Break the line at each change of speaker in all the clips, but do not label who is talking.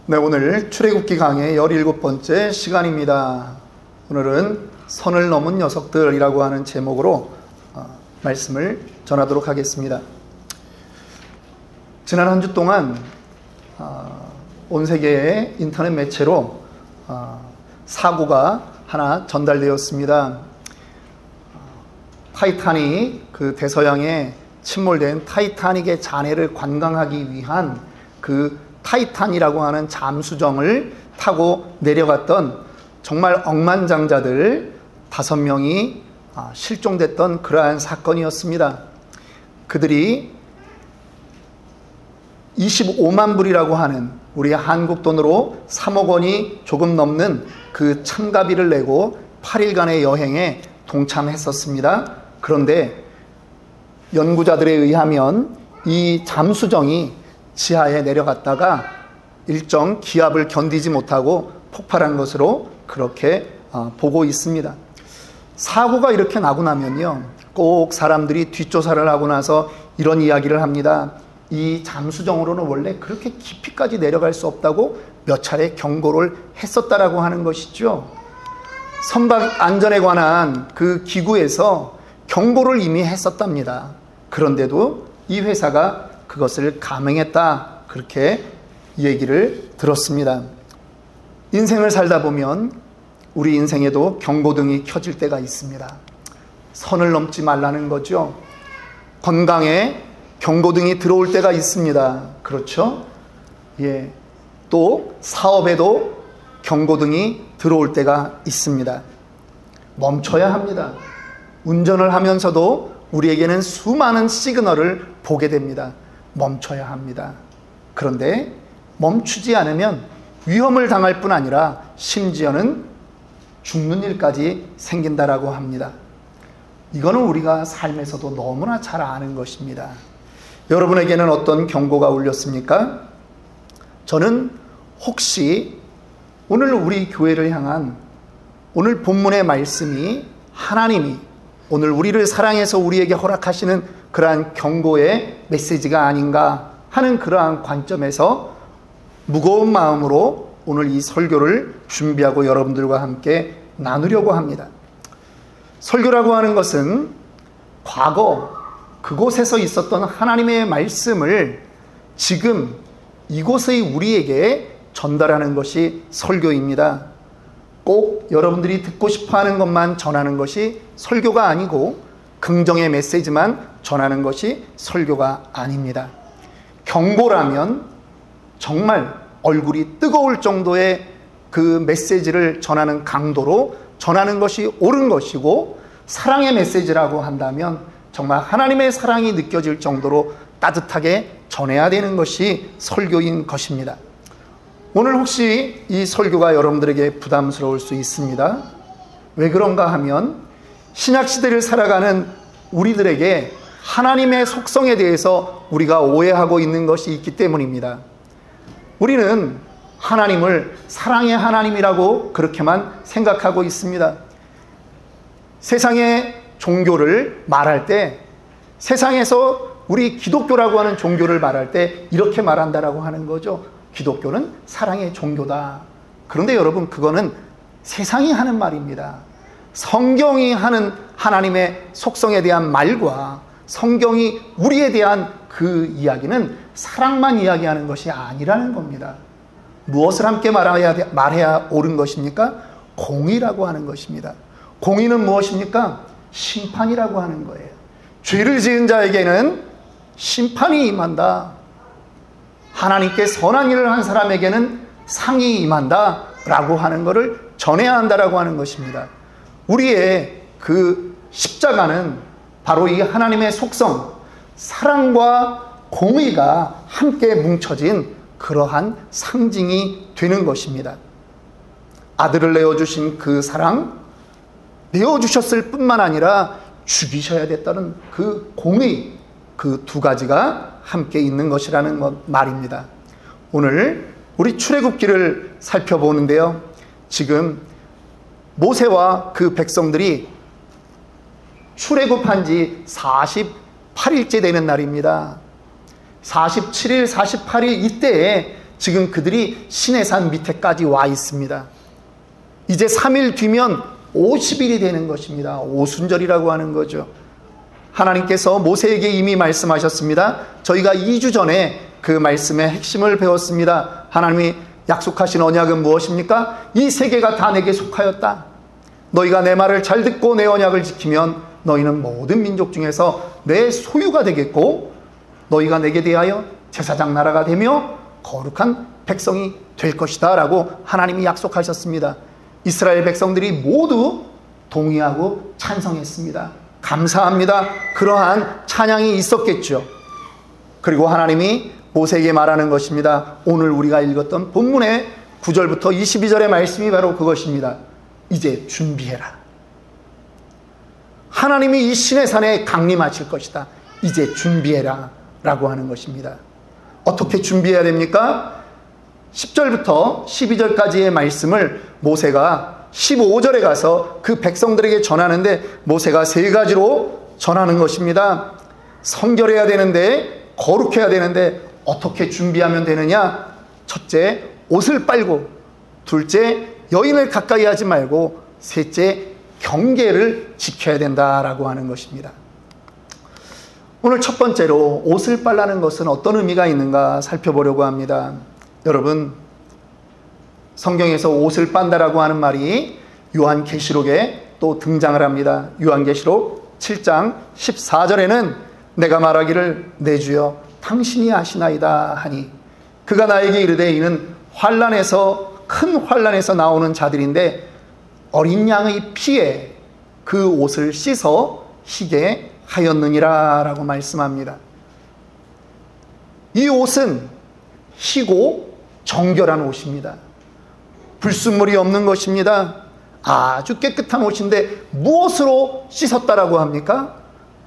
네, 오늘 출애굽기 강의 17번째 시간입니다. 오늘은 선을 넘은 녀석들이라고 하는 제목으로 말씀을 전하도록 하겠습니다. 지난 한 주 동안 온 세계의 인터넷 매체로 사고가 하나 전달되었습니다. 타이타닉, 그 대서양에 침몰된 타이타닉의 잔해를 관광하기 위한 그 타이탄이라고 하는 잠수정을 타고 내려갔던 정말 억만장자들 5명이 실종됐던 그러한 사건이었습니다. 그들이 25만 불이라고 하는 우리 한국 돈으로 3억 원이 조금 넘는 그 참가비를 내고 8일간의 여행에 동참했었습니다. 그런데 연구자들에 의하면 이 잠수정이 지하에 내려갔다가 일정 기압을 견디지 못하고 폭발한 것으로 그렇게 보고 있습니다. 사고가 이렇게 나고 나면요, 꼭 사람들이 뒷조사를 하고 나서 이런 이야기를 합니다. 이 잠수정으로는 원래 그렇게 깊이까지 내려갈 수 없다고 몇 차례 경고를 했었다라고 하는 것이죠. 선박 안전에 관한 그 기구에서 경고를 이미 했었답니다. 그런데도 이 회사가 그것을 감행했다, 그렇게 얘기를 들었습니다. 인생을 살다 보면 우리 인생에도 경고등이 켜질 때가 있습니다. 선을 넘지 말라는 거죠. 건강에 경고등이 들어올 때가 있습니다. 그렇죠? 예. 또 사업에도 경고등이 들어올 때가 있습니다. 멈춰야 합니다. 운전을 하면서도 우리에게는 수많은 시그널을 보게 됩니다. 멈춰야 합니다. 그런데 멈추지 않으면 위험을 당할 뿐 아니라 심지어는 죽는 일까지 생긴다라고 합니다. 이거는 우리가 삶에서도 너무나 잘 아는 것입니다. 여러분에게는 어떤 경고가 울렸습니까? 저는 혹시 오늘 우리 교회를 향한 오늘 본문의 말씀이 하나님이 오늘 우리를 사랑해서 우리에게 허락하시는 그러한 경고의 메시지가 아닌가 하는 그러한 관점에서 무거운 마음으로 오늘 이 설교를 준비하고 여러분들과 함께 나누려고 합니다. 설교라고 하는 것은 과거 그곳에서 있었던 하나님의 말씀을 지금 이곳의 우리에게 전달하는 것이 설교입니다. 꼭 여러분들이 듣고 싶어하는 것만 전하는 것이 설교가 아니고 긍정의 메시지만 전하는 것이 설교가 아닙니다. 경고라면 정말 얼굴이 뜨거울 정도의 그 메시지를 전하는 강도로 전하는 것이 옳은 것이고, 사랑의 메시지라고 한다면 정말 하나님의 사랑이 느껴질 정도로 따뜻하게 전해야 되는 것이 설교인 것입니다. 오늘 혹시 이 설교가 여러분들에게 부담스러울 수 있습니다. 왜 그런가 하면 신약시대를 살아가는 우리들에게 하나님의 속성에 대해서 우리가 오해하고 있는 것이 있기 때문입니다. 우리는 하나님을 사랑의 하나님이라고 그렇게만 생각하고 있습니다. 세상의 종교를 말할 때, 세상에서 우리 기독교라고 하는 종교를 말할 때 이렇게 말한다라고 하는 거죠. 기독교는 사랑의 종교다. 그런데 여러분, 그거는 세상이 하는 말입니다. 성경이 하는 하나님의 속성에 대한 말과 성경이 우리에 대한 그 이야기는 사랑만 이야기하는 것이 아니라는 겁니다. 무엇을 함께 말해야 옳은 것입니까? 공의라고 하는 것입니다. 공의는 무엇입니까? 심판이라고 하는 거예요. 죄를 지은 자에게는 심판이 임한다. 하나님께 선한 일을 한 사람에게는 상이 임한다 라고 하는 것을 전해야 한다라고 하는 것입니다. 우리의 그 십자가는 바로 이 하나님의 속성, 사랑과 공의가 함께 뭉쳐진 그러한 상징이 되는 것입니다. 아들을 내어주신 그 사랑, 내어주셨을 뿐만 아니라 죽이셔야 됐다는 그 공의, 그 두 가지가 함께 있는 것이라는 말입니다. 오늘 우리 출애굽기를 살펴보는데요, 지금 모세와 그 백성들이 출애굽한 지 48일째 되는 날입니다. 47일, 48일 이때에 지금 그들이 시내산 밑에까지 와 있습니다. 이제 3일 뒤면 50일이 되는 것입니다. 오순절이라고 하는 거죠. 하나님께서 모세에게 이미 말씀하셨습니다. 저희가 2주 전에 그 말씀의 핵심을 배웠습니다. 하나님이 약속하신 언약은 무엇입니까? 이 세계가 다 내게 속하였다. 너희가 내 말을 잘 듣고 내 언약을 지키면 너희는 모든 민족 중에서 내 소유가 되겠고 너희가 내게 대하여 제사장 나라가 되며 거룩한 백성이 될 것이다 라고 하나님이 약속하셨습니다. 이스라엘 백성들이 모두 동의하고 찬성했습니다. 감사합니다. 그러한 찬양이 있었겠죠. 그리고 하나님이 모세에게 말하는 것입니다. 오늘 우리가 읽었던 본문의 9절부터 22절의 말씀이 바로 그것입니다. 이제 준비해라. 하나님이 이 시내산에 강림하실 것이다. 이제 준비해라 라고 하는 것입니다. 어떻게 준비해야 됩니까? 10절부터 12절까지의 말씀을 모세가 15절에 가서 그 백성들에게 전하는데 모세가 3가지로 전하는 것입니다. 성결해야 되는데, 거룩해야 되는데 어떻게 준비하면 되느냐? 첫째, 옷을 빨고, 둘째, 여인을 가까이 하지 말고, 셋째, 경계를 지켜야 된다라고 하는 것입니다. 오늘 첫 번째로 옷을 빨라는 것은 어떤 의미가 있는가 살펴보려고 합니다. 여러분, 성경에서 옷을 빤다라고 하는 말이 요한계시록에 또 등장을 합니다. 요한계시록 7장 14절에는 내가 말하기를 내 주여 당신이 아시나이다 하니 그가 나에게 이르되 이는 환난에서 큰 환난에서 나오는 자들인데 어린 양의 피에 그 옷을 씻어 희게 하였느니라 라고 말씀합니다. 이 옷은 희고 정결한 옷입니다. 불순물이 없는 것입니다. 아주 깨끗한 옷인데 무엇으로 씻었다라고 합니까?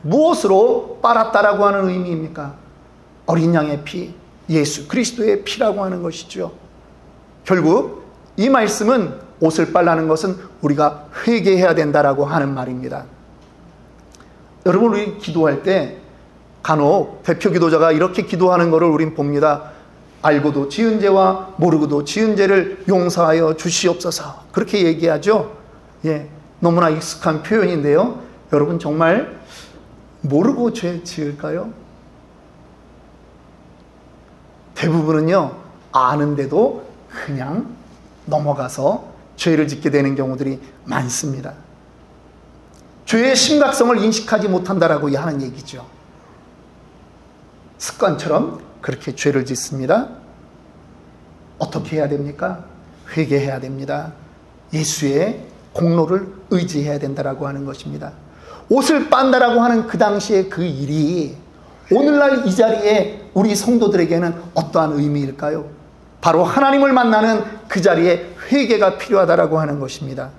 무엇으로 빨았다라고 하는 의미입니까? 어린 양의 피, 예수 그리스도의 피라고 하는 것이죠. 결국 이 말씀은 옷을 빨라는 것은 우리가 회개해야 된다라고 하는 말입니다. 여러분, 우리 기도할 때 간혹 대표 기도자가 이렇게 기도하는 것을 우린 봅니다. 알고도 지은 죄와 모르고도 지은 죄를 용서하여 주시옵소서. 그렇게 얘기하죠. 예, 너무나 익숙한 표현인데요. 여러분, 정말 모르고 죄 지을까요? 대부분은요, 아는데도 그냥 넘어가서 죄를 짓게 되는 경우들이 많습니다. 죄의 심각성을 인식하지 못한다라고 하는 얘기죠. 습관처럼 그렇게 죄를 짓습니다. 어떻게 해야 됩니까? 회개해야 됩니다. 예수의 공로를 의지해야 된다라고 하는 것입니다. 옷을 빤다라고 하는 그 당시의 그 일이 오늘날 이 자리에 우리 성도들에게는 어떠한 의미일까요? 바로 하나님을 만나는 그 자리에 회개가 필요하다라고 하는 것입니다.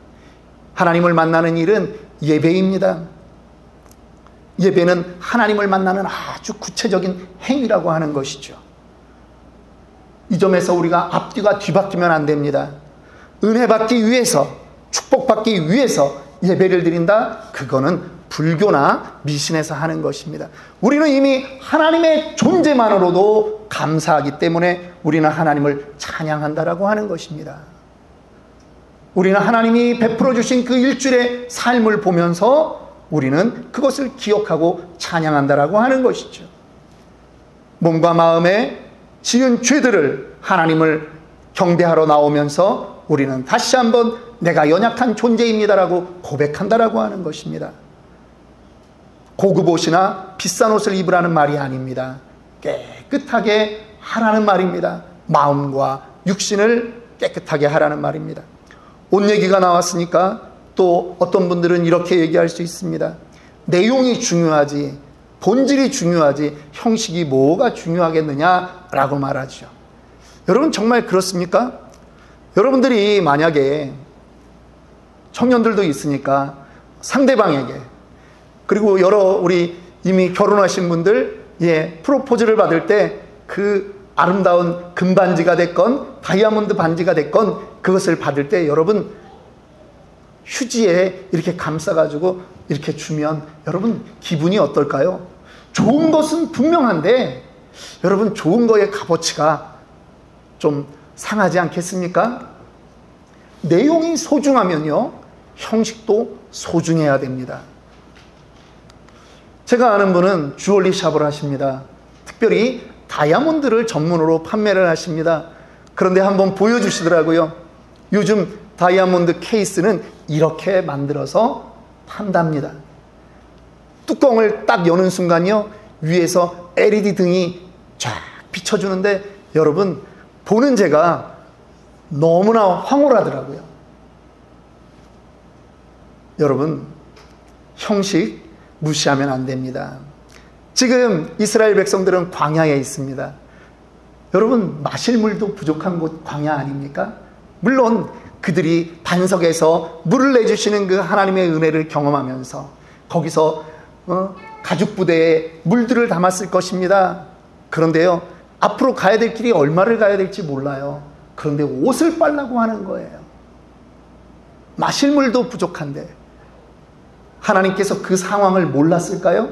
하나님을 만나는 일은 예배입니다. 예배는 하나님을 만나는 아주 구체적인 행위라고 하는 것이죠. 이 점에서 우리가 앞뒤가 뒤바뀌면 안 됩니다. 은혜 받기 위해서, 축복받기 위해서 예배를 드린다? 그거는 불교나 미신에서 하는 것입니다. 우리는 이미 하나님의 존재만으로도 감사하기 때문에 우리는 하나님을 찬양한다라고 하는 것입니다. 우리는 하나님이 베풀어 주신 그 일주일의 삶을 보면서 우리는 그것을 기억하고 찬양한다라고 하는 것이죠. 몸과 마음에 지은 죄들을 하나님을 경배하러 나오면서 우리는 다시 한번 내가 연약한 존재입니다라고 고백한다라고 하는 것입니다. 고급 옷이나 비싼 옷을 입으라는 말이 아닙니다. 깨끗하게 하라는 말입니다. 마음과 육신을 깨끗하게 하라는 말입니다. 옷 얘기가 나왔으니까 또 어떤 분들은 이렇게 얘기할 수 있습니다. 내용이 중요하지 본질이 중요하지 형식이 뭐가 중요하겠느냐라고 말하죠. 여러분, 정말 그렇습니까? 여러분들이 만약에 청년들도 있으니까 상대방에게, 그리고 여러 우리 이미 결혼하신 분들, 프로포즈를 받을 때 그 아름다운 금반지가 됐건 다이아몬드 반지가 됐건 그것을 받을 때 여러분 휴지에 이렇게 감싸가지고 이렇게 주면 여러분 기분이 어떨까요? 좋은 것은 분명한데 여러분 좋은 거의 값어치가 좀 상하지 않겠습니까? 내용이 소중하면요, 형식도 소중해야 됩니다. 제가 아는 분은 주얼리 샵을 하십니다. 특별히 다이아몬드를 전문으로 판매를 하십니다. 그런데 한번 보여주시더라고요. 요즘 다이아몬드 케이스는 이렇게 만들어서 판답니다. 뚜껑을 딱 여는 순간요, 위에서 LED 등이 쫙 비춰주는데 여러분, 보는 제가 너무나 황홀하더라고요. 여러분, 형식 무시하면 안 됩니다. 지금 이스라엘 백성들은 광야에 있습니다. 여러분, 마실 물도 부족한 곳 광야 아닙니까? 물론 그들이 반석에서 물을 내주시는 그 하나님의 은혜를 경험하면서 거기서 가죽 부대에 물들을 담았을 것입니다. 그런데요, 앞으로 가야 될 길이 얼마를 가야 될지 몰라요. 그런데 옷을 빨라고 하는 거예요. 마실 물도 부족한데 하나님께서 그 상황을 몰랐을까요?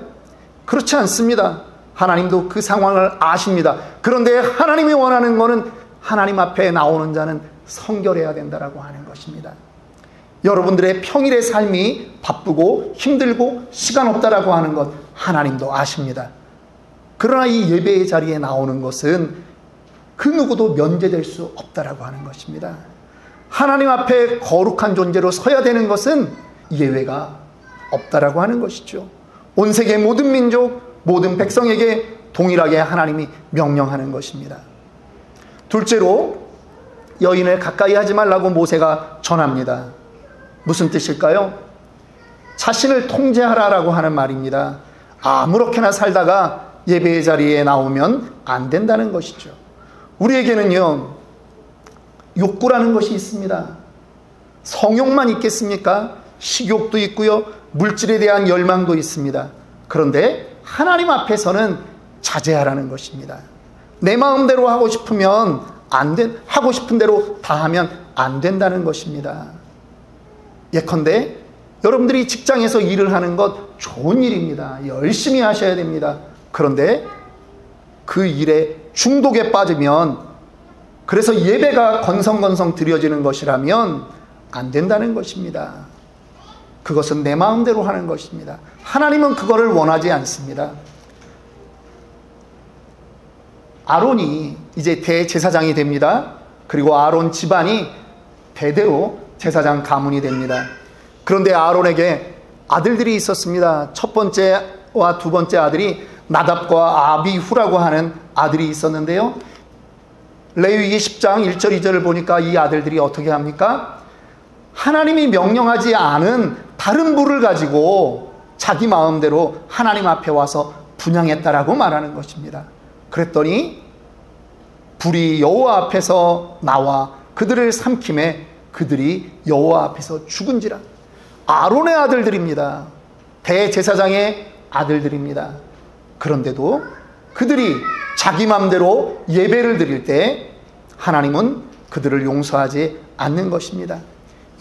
그렇지 않습니다. 하나님도 그 상황을 아십니다. 그런데 하나님이 원하는 것은 하나님 앞에 나오는 자는 성결해야 된다라고 하는 것입니다. 여러분들의 평일의 삶이 바쁘고 힘들고 시간 없다라고 하는 것 하나님도 아십니다. 그러나 이 예배의 자리에 나오는 것은 그 누구도 면제될 수 없다라고 하는 것입니다. 하나님 앞에 거룩한 존재로 서야 되는 것은 예외가 없다라고 하는 것이죠. 온 세계 모든 민족, 모든 백성에게 동일하게 하나님이 명령하는 것입니다. 둘째로, 여인을 가까이 하지 말라고 모세가 전합니다. 무슨 뜻일까요? 자신을 통제하라라고 하는 말입니다. 아무렇게나 살다가 예배의 자리에 나오면 안 된다는 것이죠. 우리에게는요, 욕구라는 것이 있습니다. 성욕만 있겠습니까? 식욕도 있고요, 물질에 대한 열망도 있습니다. 그런데 하나님 앞에서는 자제하라는 것입니다. 내 마음대로 하고 싶으면 하고 싶은 대로 다 하면 안 된다는 것입니다. 예컨대 여러분들이 직장에서 일을 하는 것 좋은 일입니다. 열심히 하셔야 됩니다. 그런데 그 일에 중독에 빠지면, 그래서 예배가 건성건성 드려지는 것이라면 안 된다는 것입니다. 그것은 내 마음대로 하는 것입니다. 하나님은 그거를 원하지 않습니다. 아론이 이제 대제사장이 됩니다. 그리고 아론 집안이 대대로 제사장 가문이 됩니다. 그런데 아론에게 아들들이 있었습니다. 첫 번째와 두 번째 아들이 나답과 아비후라고 하는 아들이 있었는데요, 레위기 10장 1절 2절을 보니까 이 아들들이 어떻게 합니까? 하나님이 명령하지 않은 다른 불을 가지고 자기 마음대로 하나님 앞에 와서 분향했다라고 말하는 것입니다. 그랬더니 불이 여호와 앞에서 나와 그들을 삼킴에 그들이 여호와 앞에서 죽은지라. 아론의 아들들입니다. 대제사장의 아들들입니다. 그런데도 그들이 자기 마음대로 예배를 드릴 때 하나님은 그들을 용서하지 않는 것입니다.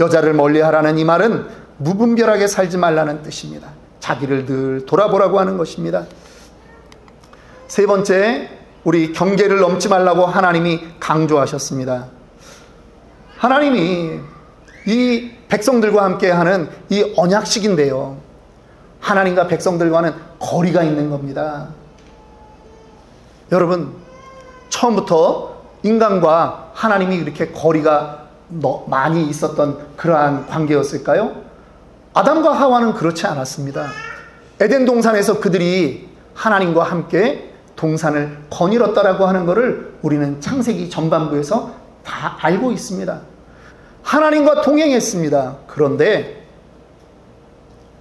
여자를 멀리하라는 이 말은 무분별하게 살지 말라는 뜻입니다. 자기를 늘 돌아보라고 하는 것입니다. 세 번째, 우리 경계를 넘지 말라고 하나님이 강조하셨습니다. 하나님이 이 백성들과 함께하는 이 언약식인데요, 하나님과 백성들과는 거리가 있는 겁니다. 여러분, 처음부터 인간과 하나님이 이렇게 거리가 많이 있었던 그러한 관계였을까요? 아담과 하와는 그렇지 않았습니다. 에덴 동산에서 그들이 하나님과 함께 동산을 거닐었다라고 하는 것을 우리는 창세기 전반부에서 다 알고 있습니다. 하나님과 동행했습니다. 그런데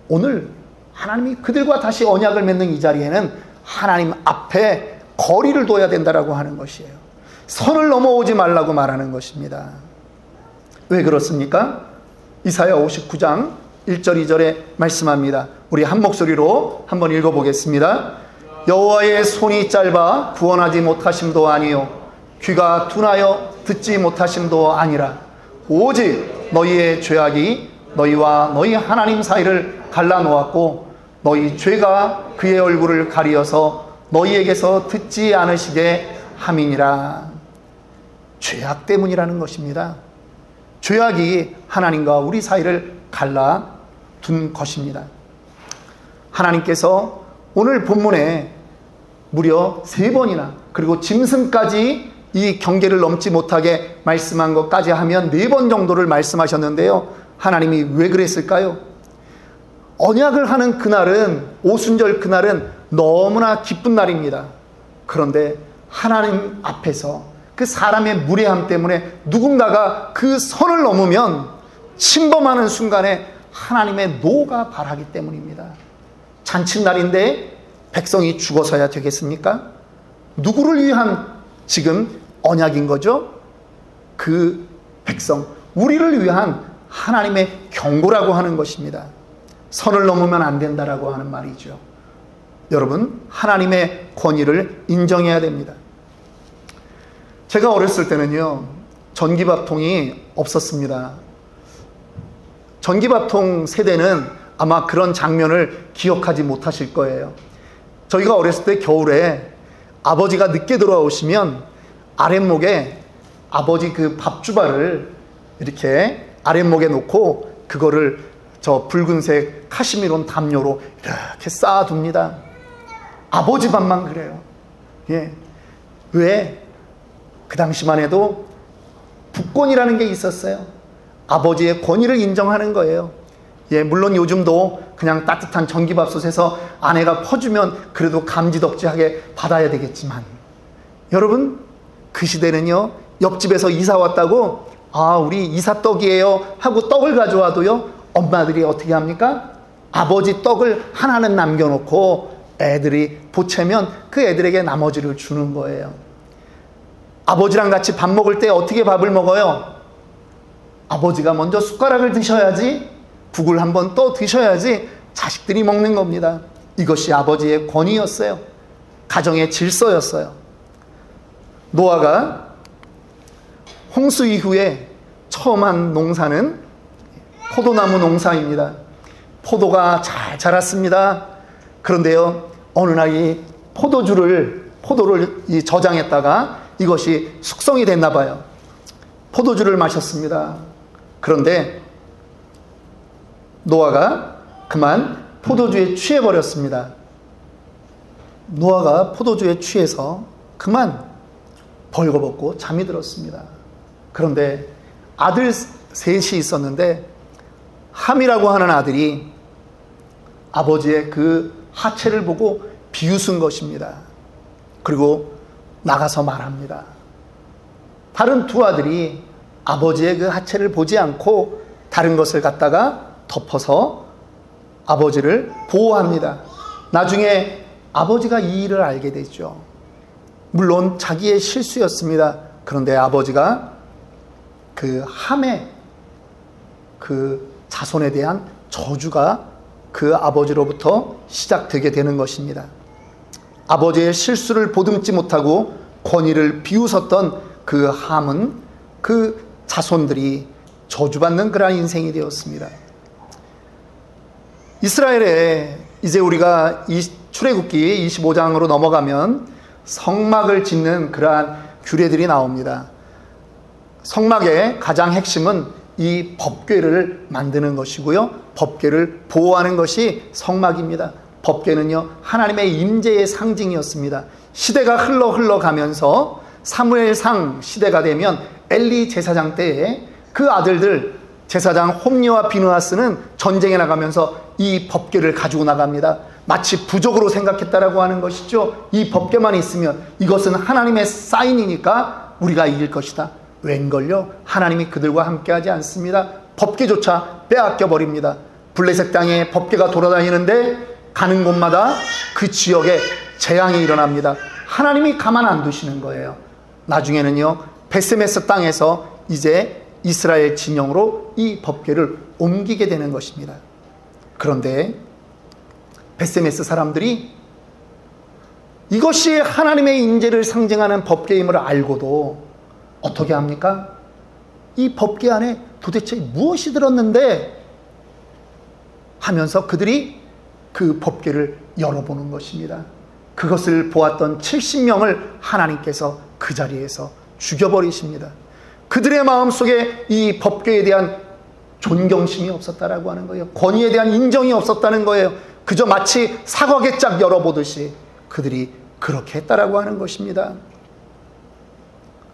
오늘 하나님이 그들과 다시 언약을 맺는 이 자리에는 하나님 앞에 거리를 둬야 된다라고 하는 것이에요. 선을 넘어오지 말라고 말하는 것입니다. 왜 그렇습니까? 이사야 59장 1절 2절에 말씀합니다. 우리 한 목소리로 한번 읽어보겠습니다. 여호와의 손이 짧아 구원하지 못하심도 아니요 귀가 둔하여 듣지 못하심도 아니라 오직 너희의 죄악이 너희와 너희 하나님 사이를 갈라놓았고 너희 죄가 그의 얼굴을 가리어서 너희에게서 듣지 않으시게 함이니라. 죄악 때문이라는 것입니다. 죄악이 하나님과 우리 사이를 갈라둔 것입니다. 하나님께서 오늘 본문에 무려 3번이나, 그리고 짐승까지 이 경계를 넘지 못하게 말씀한 것까지 하면 4번 정도를 말씀하셨는데요. 하나님이 왜 그랬을까요? 언약을 하는 그날은, 오순절 그날은 너무나 기쁜 날입니다. 그런데 하나님 앞에서 그 사람의 무례함 때문에 누군가가 그 선을 넘으면 침범하는 순간에 하나님의 노가 발하기 때문입니다. 잔칫날인데 백성이 죽어서야 되겠습니까? 누구를 위한 지금 언약인 거죠? 그 백성, 우리를 위한 하나님의 경고라고 하는 것입니다. 선을 넘으면 안 된다라고 하는 말이죠. 여러분, 하나님의 권위를 인정해야 됩니다. 제가 어렸을 때는요, 전기밥통이 없었습니다. 전기밥통 세대는 아마 그런 장면을 기억하지 못하실 거예요. 저희가 어렸을 때 겨울에 아버지가 늦게 돌아오시면 아랫목에 아버지 그 밥주바를 이렇게 아랫목에 놓고 그거를 저 붉은색 카시미론 담요로 이렇게 쌓아둡니다. 아버지 밥만 그래요. 예. 왜? 그 당시만 해도 북권이라는 게 있었어요. 아버지의 권위를 인정하는 거예요. 예, 물론 요즘도 그냥 따뜻한 전기밥솥에서 아내가 퍼주면 그래도 감지덕지하게 받아야 되겠지만, 여러분, 그 시대는요, 옆집에서 이사 왔다고, 아, 우리 이사떡이에요 하고 떡을 가져와도요, 엄마들이 어떻게 합니까? 아버지 떡을 하나는 남겨놓고 애들이 보채면 그 애들에게 나머지를 주는 거예요. 아버지랑 같이 밥 먹을 때 어떻게 밥을 먹어요? 아버지가 먼저 숟가락을 드셔야지, 국을 한번 또 드셔야지 자식들이 먹는 겁니다. 이것이 아버지의 권위였어요. 가정의 질서였어요. 노아가 홍수 이후에 처음 한 농사는 포도나무 농사입니다. 포도가 잘 자랐습니다. 그런데요, 어느 날 이 포도를 저장했다가 이것이 숙성이 됐나 봐요. 포도주를 마셨습니다. 그런데 노아가 그만 포도주에 취해버렸습니다. 노아가 포도주에 취해서 그만 벌거벗고 잠이 들었습니다. 그런데 아들 셋이 있었는데 함이라고 하는 아들이 아버지의 그 하체를 보고 비웃은 것입니다. 그리고 나가서 말합니다. 다른 두 아들이 아버지의 그 하체를 보지 않고 다른 것을 갖다가 덮어서 아버지를 보호합니다. 나중에 아버지가 이 일을 알게 되죠. 물론 자기의 실수였습니다. 그런데 아버지가 그 함의 그 자손에 대한 저주가 그 아버지로부터 시작되게 되는 것입니다. 아버지의 실수를 보듬지 못하고 권위를 비웃었던 그 함은 그 자손들이 저주받는 그러한 인생이 되었습니다. 이스라엘에 이제 우리가 출애굽기 25장으로 넘어가면 성막을 짓는 그러한 규례들이 나옵니다. 성막의 가장 핵심은 이 법궤를 만드는 것이고요, 법궤를 보호하는 것이 성막입니다. 법궤는요, 하나님의 임재의 상징이었습니다. 시대가 흘러가면서 사무엘상 시대가 되면 엘리 제사장 때에 그 아들들 제사장 홈리와 비느하스는 전쟁에 나가면서 이 법궤를 가지고 나갑니다. 마치 부적으로 생각했다라고 하는 것이죠. 이 법궤만 있으면 이것은 하나님의 사인이니까 우리가 이길 것이다. 웬걸요? 하나님이 그들과 함께하지 않습니다. 법궤조차 빼앗겨 버립니다. 블레셋 땅에 법궤가 돌아다니는데 가는 곳마다 그 지역에 재앙이 일어납니다. 하나님이 가만 안 두시는 거예요. 나중에는요, 베스메스 땅에서 이제 이스라엘 진영으로 이 법궤를 옮기게 되는 것입니다. 그런데 베스메스 사람들이 이것이 하나님의 임재를 상징하는 법궤임을 알고도 어떻게 합니까? 이 법궤 안에 도대체 무엇이 들었는데 하면서 그들이 그 법궤를 열어보는 것입니다. 그것을 보았던 70명을 하나님께서 그 자리에서 죽여버리십니다. 그들의 마음속에 이 법궤에 대한 존경심이 없었다라고 하는 거예요. 권위에 대한 인정이 없었다는 거예요. 그저 마치 사과개 짝 열어보듯이 그들이 그렇게 했다라고 하는 것입니다.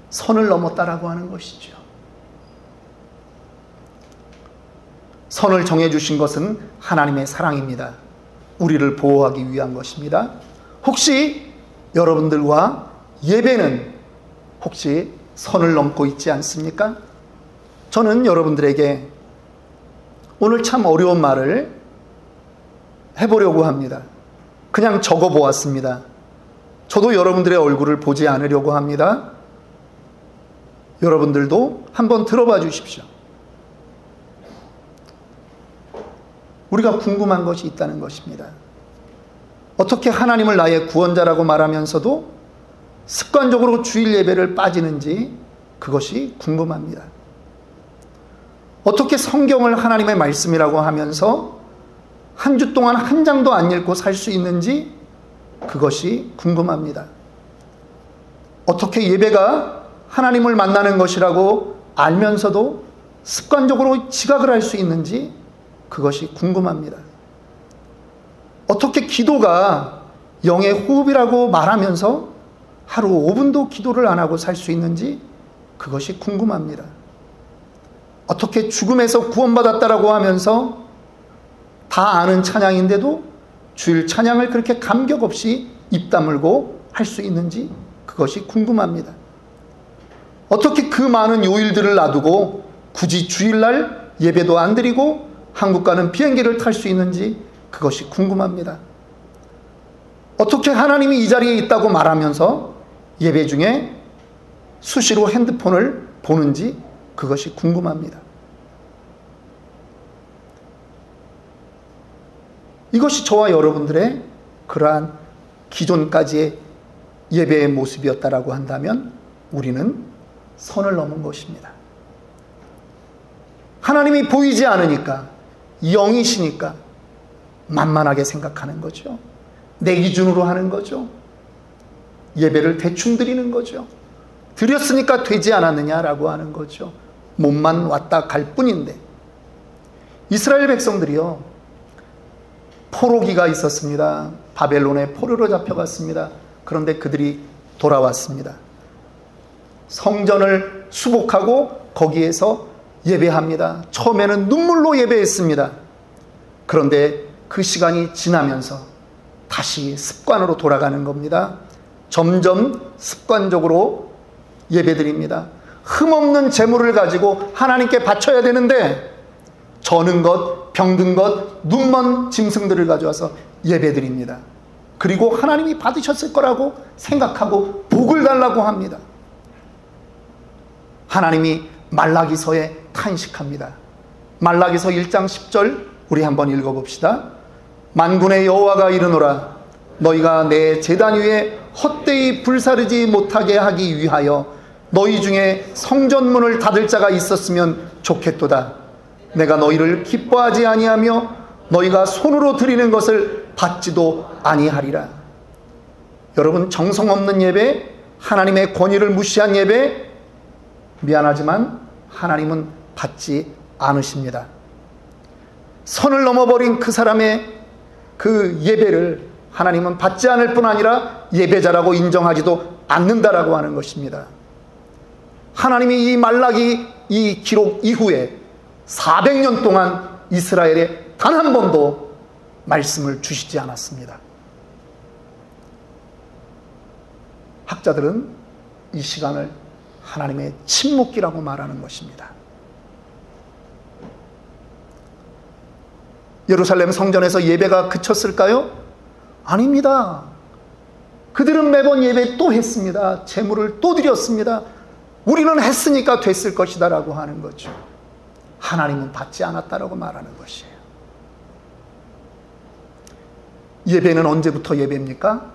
선을 넘었다라고 하는 것이죠. 선을 정해주신 것은 하나님의 사랑입니다. 우리를 보호하기 위한 것입니다. 혹시 여러분들과 예배는 혹시 선을 넘고 있지 않습니까? 저는 여러분들에게 오늘 참 어려운 말을 해보려고 합니다. 그냥 적어 보았습니다. 저도 여러분들의 얼굴을 보지 않으려고 합니다. 여러분들도 한번 들어봐 주십시오. 우리가 궁금한 것이 있다는 것입니다. 어떻게 하나님을 나의 구원자라고 말하면서도 습관적으로 주일 예배를 빠지는지 그것이 궁금합니다. 어떻게 성경을 하나님의 말씀이라고 하면서 한 주 동안 한 장도 안 읽고 살 수 있는지 그것이 궁금합니다. 어떻게 예배가 하나님을 만나는 것이라고 알면서도 습관적으로 지각을 할 수 있는지 그것이 궁금합니다. 어떻게 기도가 영의 호흡이라고 말하면서 하루 5분도 기도를 안 하고 살 수 있는지 그것이 궁금합니다. 어떻게 죽음에서 구원받았다라고 하면서 다 아는 찬양인데도 주일 찬양을 그렇게 감격 없이 입 다물고 할 수 있는지 그것이 궁금합니다. 어떻게 그 많은 요일들을 놔두고 굳이 주일날 예배도 안 드리고 한국 가는 비행기를 탈 수 있는지 그것이 궁금합니다. 어떻게 하나님이 이 자리에 있다고 말하면서 예배 중에 수시로 핸드폰을 보는지 그것이 궁금합니다. 이것이 저와 여러분들의 그러한 기존까지의 예배의 모습이었다라고 한다면 우리는 선을 넘은 것입니다. 하나님이 보이지 않으니까, 영이시니까 만만하게 생각하는 거죠. 내 기준으로 하는 거죠. 예배를 대충 드리는 거죠. 드렸으니까 되지 않았느냐라고 하는 거죠. 몸만 왔다 갈 뿐인데. 이스라엘 백성들이요, 포로기가 있었습니다. 바벨론의 포로로 잡혀갔습니다. 그런데 그들이 돌아왔습니다. 성전을 수복하고 거기에서 예배합니다. 처음에는 눈물로 예배했습니다. 그런데 그 시간이 지나면서 다시 습관으로 돌아가는 겁니다. 점점 습관적으로 예배드립니다. 흠없는 재물을 가지고 하나님께 바쳐야 되는데 저는 것, 병든 것, 눈먼 짐승들을 가져와서 예배드립니다. 그리고 하나님이 받으셨을 거라고 생각하고 복을 달라고 합니다. 하나님이 말라기서에 탄식합니다. 말라기서 1장 10절 우리 한번 읽어봅시다. 만군의 여호와가 이르노라 너희가 내 제단 위에 헛되이 불사르지 못하게 하기 위하여 너희 중에 성전문을 닫을 자가 있었으면 좋겠도다. 내가 너희를 기뻐하지 아니하며 너희가 손으로 드리는 것을 받지도 아니하리라. 여러분, 정성 없는 예배, 하나님의 권위를 무시한 예배, 미안하지만 하나님은 받지 않으십니다. 선을 넘어버린 그 사람의 그 예배를 하나님은 받지 않을 뿐 아니라 예배자라고 인정하지도 않는다라고 하는 것입니다. 하나님이 이 말라기 이 기록 이후에 400년 동안 이스라엘에 단 한 번도 말씀을 주시지 않았습니다. 학자들은 이 시간을 하나님의 침묵기라고 말하는 것입니다. 예루살렘 성전에서 예배가 그쳤을까요? 아닙니다. 그들은 매번 예배 또 했습니다. 제물을 또 드렸습니다. 우리는 했으니까 됐을 것이다 라고 하는 거죠. 하나님은 받지 않았다라고 말하는 것이에요. 예배는 언제부터 예배입니까?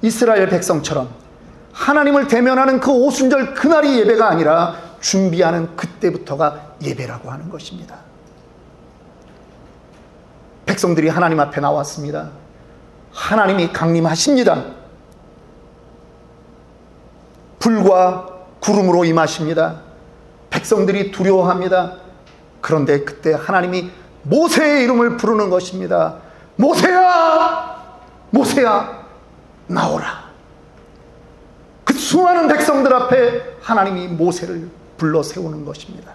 이스라엘 백성처럼 하나님을 대면하는 그 오순절 그날이 예배가 아니라 준비하는 그때부터가 예배라고 하는 것입니다. 백성들이 하나님 앞에 나왔습니다. 하나님이 강림하십니다. 불과 구름으로 임하십니다. 백성들이 두려워합니다. 그런데 그때 하나님이 모세의 이름을 부르는 것입니다. 모세야! 모세야! 나오라. 그 수많은 백성들 앞에 하나님이 모세를 불러 세우는 것입니다.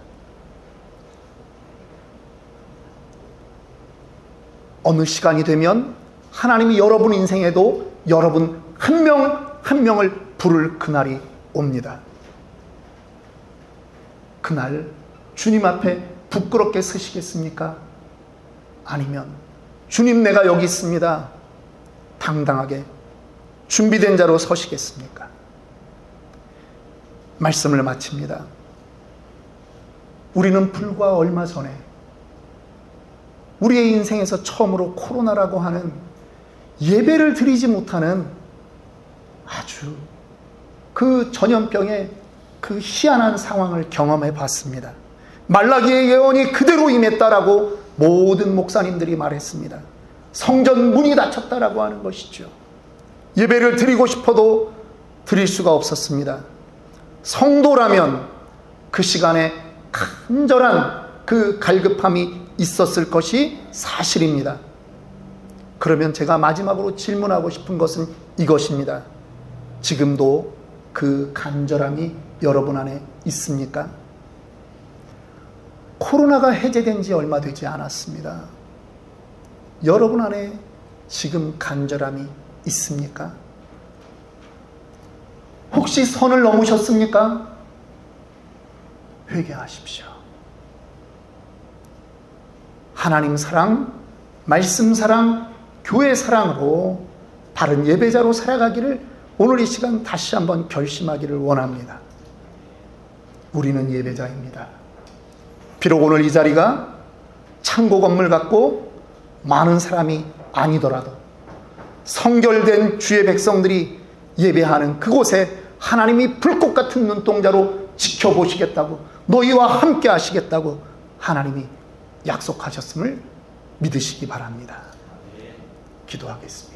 어느 시간이 되면 하나님이 여러분 인생에도 여러분 한 명 한 명을 부를 그날이 옵니다. 그날 주님 앞에 부끄럽게 서시겠습니까? 아니면 주님 내가 여기 있습니다. 당당하게 준비된 자로 서시겠습니까? 말씀을 마칩니다. 우리는 불과 얼마 전에 우리의 인생에서 처음으로 코로나라고 하는 예배를 드리지 못하는 아주 그 전염병의 그 희한한 상황을 경험해 봤습니다. 말라기의 예언이 그대로 임했다라고 모든 목사님들이 말했습니다. 성전 문이 닫혔다라고 하는 것이죠. 예배를 드리고 싶어도 드릴 수가 없었습니다. 성도라면 그 시간에 간절한 그 갈급함이 있었을 것이 사실입니다. 그러면 제가 마지막으로 질문하고 싶은 것은 이것입니다. 지금도 그 간절함이 여러분 안에 있습니까? 코로나가 해제된 지 얼마 되지 않았습니다. 여러분 안에 지금 간절함이 있습니까? 혹시 선을 넘으셨습니까? 회개하십시오. 하나님 사랑, 말씀 사랑, 교회 사랑으로 바른 예배자로 살아가기를 오늘 이 시간 다시 한번 결심하기를 원합니다. 우리는 예배자입니다. 비록 오늘 이 자리가 창고 건물 같고 많은 사람이 아니더라도 성결된 주의 백성들이 예배하는 그곳에 하나님이 불꽃 같은 눈동자로 지켜보시겠다고, 너희와 함께 하시겠다고 하나님이 약속하셨음을 믿으시기 바랍니다. 기도하겠습니다.